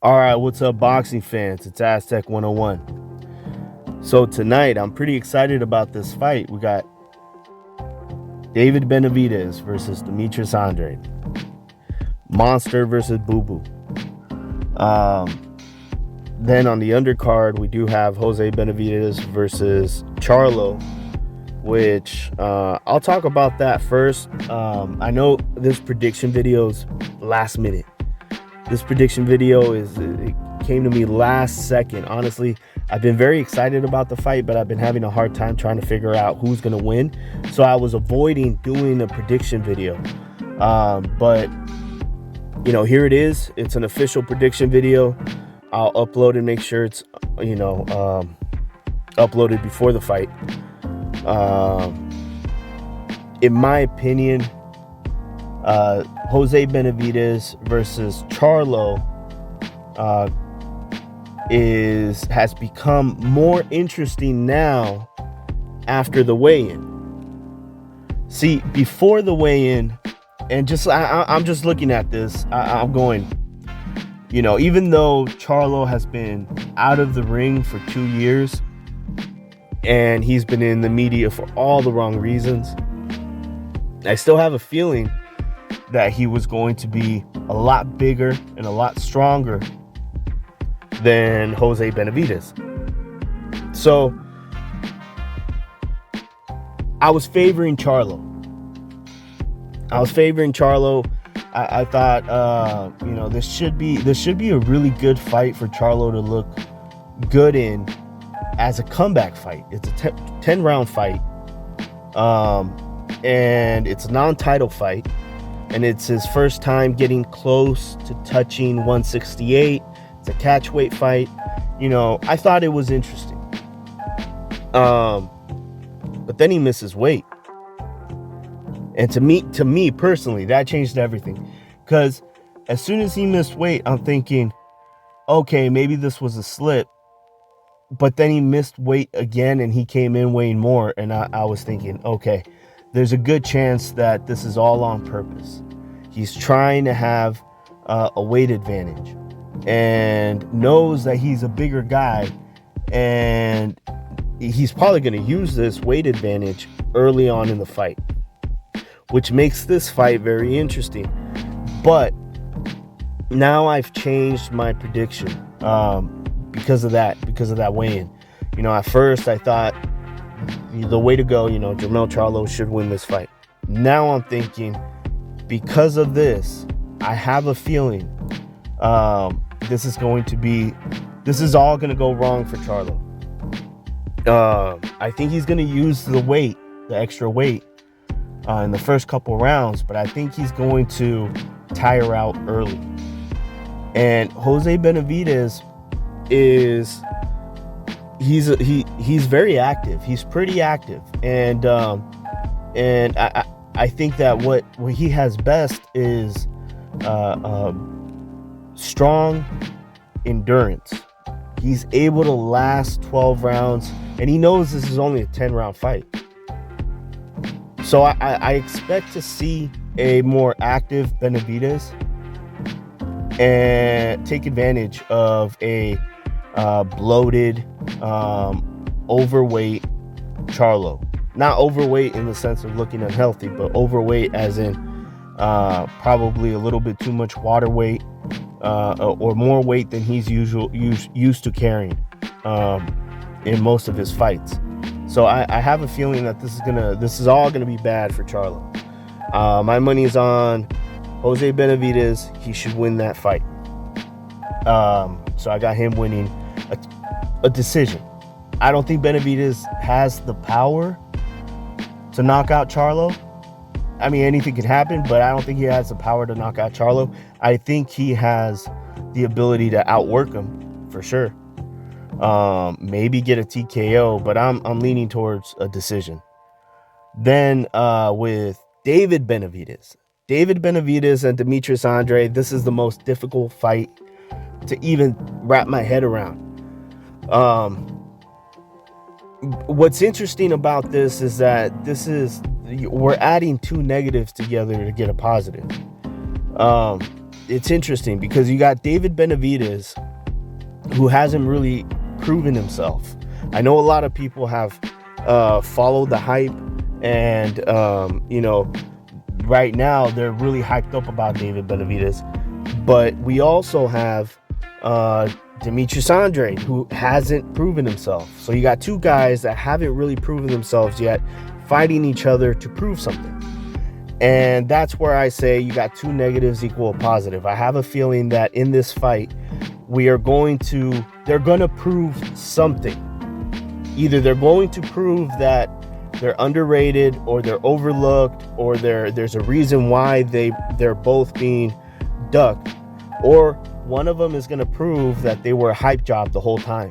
All right, what's up, boxing fans? It's Aztec 101. So tonight, I'm pretty excited about this fight. We got David Benavidez versus Demetrius Andrade. Monster versus Boo Boo. Then on the undercard, we do have Jose Benavidez versus Charlo, which I'll talk about that first. I know this prediction video is last minute. This prediction video it came to me last second. Honestly, I've been very excited about the fight, but I've been having a hard time trying to figure out who's going to win. So I was avoiding doing a prediction video. But, you know, here it is. It's an official prediction video. I'll upload and make sure it's, uploaded before the fight. In my opinion, Jose Benavidez versus Charlo has become more interesting now after the weigh-in. See, before the weigh-in, and I'm just looking at this, I'm going, you know, even though Charlo has been out of the ring for 2 years and he's been in the media for all the wrong reasons, I still have a feeling that he was going to be a lot bigger and a lot stronger than Jose Benavidez. So I was favoring Charlo. I thought, this should be a really good fight for Charlo to look good in as a comeback fight. It's a 10-round fight, and it's a non-title fight. And it's his first time getting close to touching 168. It's a catch weight fight. You know, I thought it was interesting. But then he misses weight. And to me personally, that changed everything. Because as soon as he missed weight, I'm thinking, okay, maybe this was a slip. But then he missed weight again and he came in weighing more. And I was thinking, okay, there's a good chance that this is all on purpose. He's trying to have a weight advantage and knows that he's a bigger guy, and he's probably going to use this weight advantage early on in the fight, which makes this fight very interesting. But now I've changed my prediction because of that weigh-in. You know, at first I thought the way to go, Jermell Charlo should win this fight. Now I'm thinking, because of this, I have a feeling this is all going to go wrong for Charlo. I think he's going to use the extra weight in the first couple rounds, but I think he's going to tire out early. And Jose Benavidez he's very active. He's pretty active, and I think that what he has best is strong endurance. He's able to last 12 rounds, and he knows this is only a 10-round fight. So I expect to see a more active Benavidez and take advantage of a bloated, overweight Charlo. Not overweight in the sense of looking unhealthy, but overweight as in probably a little bit too much water weight or more weight than he's used to carrying in most of his fights. So I have a feeling that this is all gonna be bad for Charlo. My money is on Jose Benavidez. He should win that fight. So I got him winning a decision. I don't think Benavidez has the power to knock out Charlo. I mean, anything could happen, but I don't think he has the power to knock out Charlo. I think he has the ability to outwork him for sure. Maybe get a TKO, but I'm leaning towards a decision. Then with David Benavidez and Demetrius Andrade, this is the most difficult fight to even wrap my head around. What's interesting about this is that we're adding two negatives together to get a positive. it's interesting because you got David Benavidez, who hasn't really proven himself. I know a lot of people have followed the hype, and right now they're really hyped up about David Benavidez. But we also have Demetrius Andrade, who hasn't proven himself. So you got two guys that haven't really proven themselves yet, fighting each other to prove something. And that's where I say you got two negatives equal a positive. I have a feeling that in this fight, they're going to prove something. Either they're going to prove that they're underrated, or they're overlooked, or there's a reason why they're both being ducked, or one of them is going to prove that they were a hype job the whole time.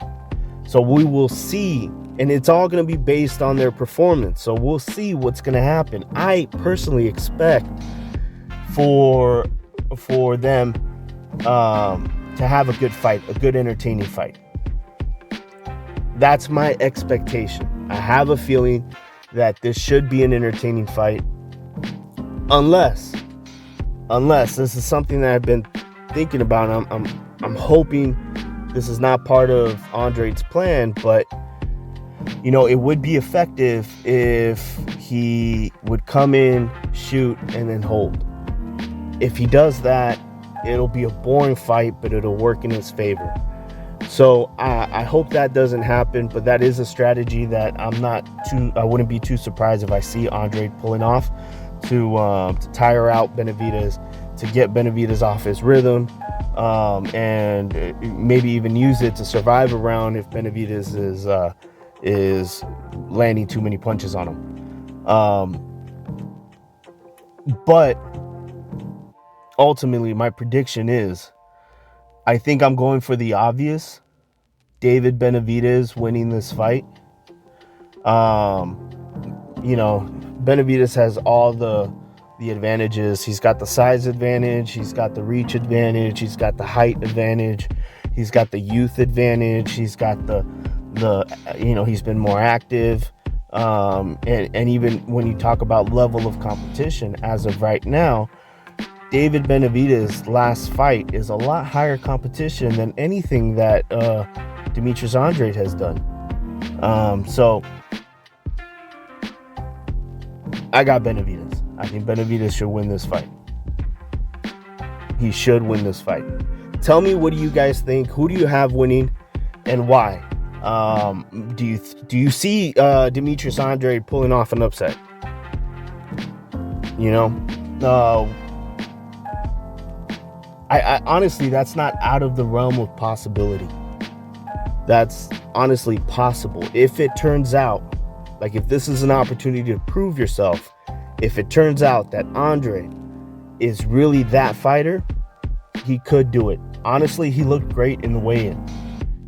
So we will see, and it's all going to be based on their performance. So we'll see what's going to happen. I personally expect for them to have a good fight, a good entertaining fight. That's my expectation. I have a feeling that this should be an entertaining fight, unless this is something that I've been thinking about. I'm hoping this is not part of Andrade's plan, but it would be effective if he would come in, shoot, and then hold. If he does that, it'll be a boring fight, but it'll work in his favor. So I hope that doesn't happen, but that is a strategy that I wouldn't be too surprised if I see Andrade pulling off to tire out Benavidez, to get Benavidez off his rhythm, and maybe even use it to survive a round if Benavidez is landing too many punches on him. But ultimately, my prediction is, I think I'm going for the obvious. David Benavidez winning this fight. Benavidez has all the advantages. He's got the size advantage. He's got the reach advantage. He's got the height advantage. He's got the youth advantage. He's got he's been more active. And even when you talk about level of competition, as of right now, David Benavidez' last fight is a lot higher competition than anything that Demetrius Andrade has done. So I got Benavidez. I think Benavidez should win this fight. He should win this fight. Tell me, what do you guys think? Who do you have winning, and why? Do you see Demetrius Andrade pulling off an upset? I honestly, that's not out of the realm of possibility. That's honestly possible. If it turns out, if this is an opportunity to prove yourself, if it turns out that Andrade is really that fighter, he could do it. Honestly, he looked great in the weigh-in.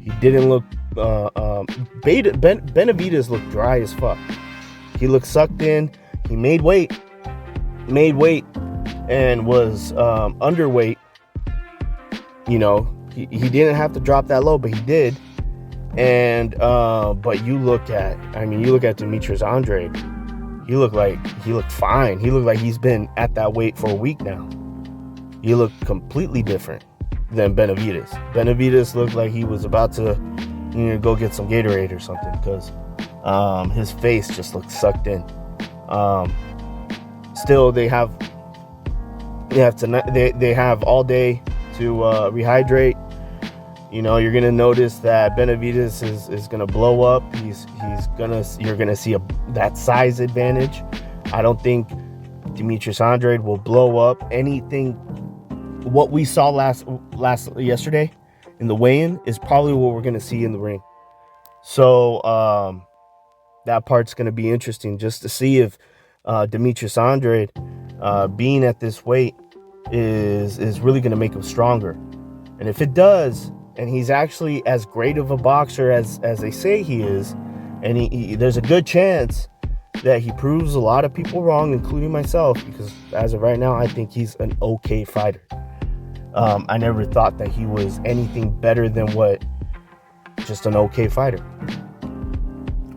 He didn't look... Benavidez looked dry as fuck. He looked sucked in. He made weight, and was underweight. He didn't have to drop that low, but he did. And but you look at Demetrius Andrade. He looked fine. He looked like he's been at that weight for a week now. He looked completely different than Benavidez. Benavidez looked like he was about to go get some Gatorade or something, because his face just looked sucked in. Still, they have all day to rehydrate. You're gonna notice that Benavidez is gonna blow up. You're gonna see that size advantage. I don't think Demetrius Andrade will blow up anything. What we saw yesterday in the weigh-in is probably what we're gonna see in the ring. So that part's gonna be interesting, just to see if Demetrius Andrade being at this weight is really gonna make him stronger. And if it does, and he's actually as great of a boxer as they say he is, and there's a good chance that he proves a lot of people wrong, including myself, because as of right now, I think he's an okay fighter. I never thought that he was anything better than just an okay fighter.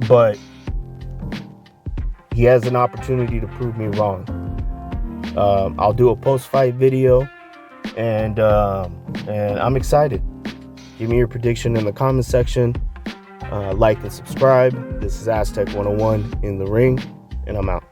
But he has an opportunity to prove me wrong. I'll do a post-fight video and I'm excited. Give me your prediction in the comment section. Like and subscribe. This is Aztec 101 in the ring, and I'm out.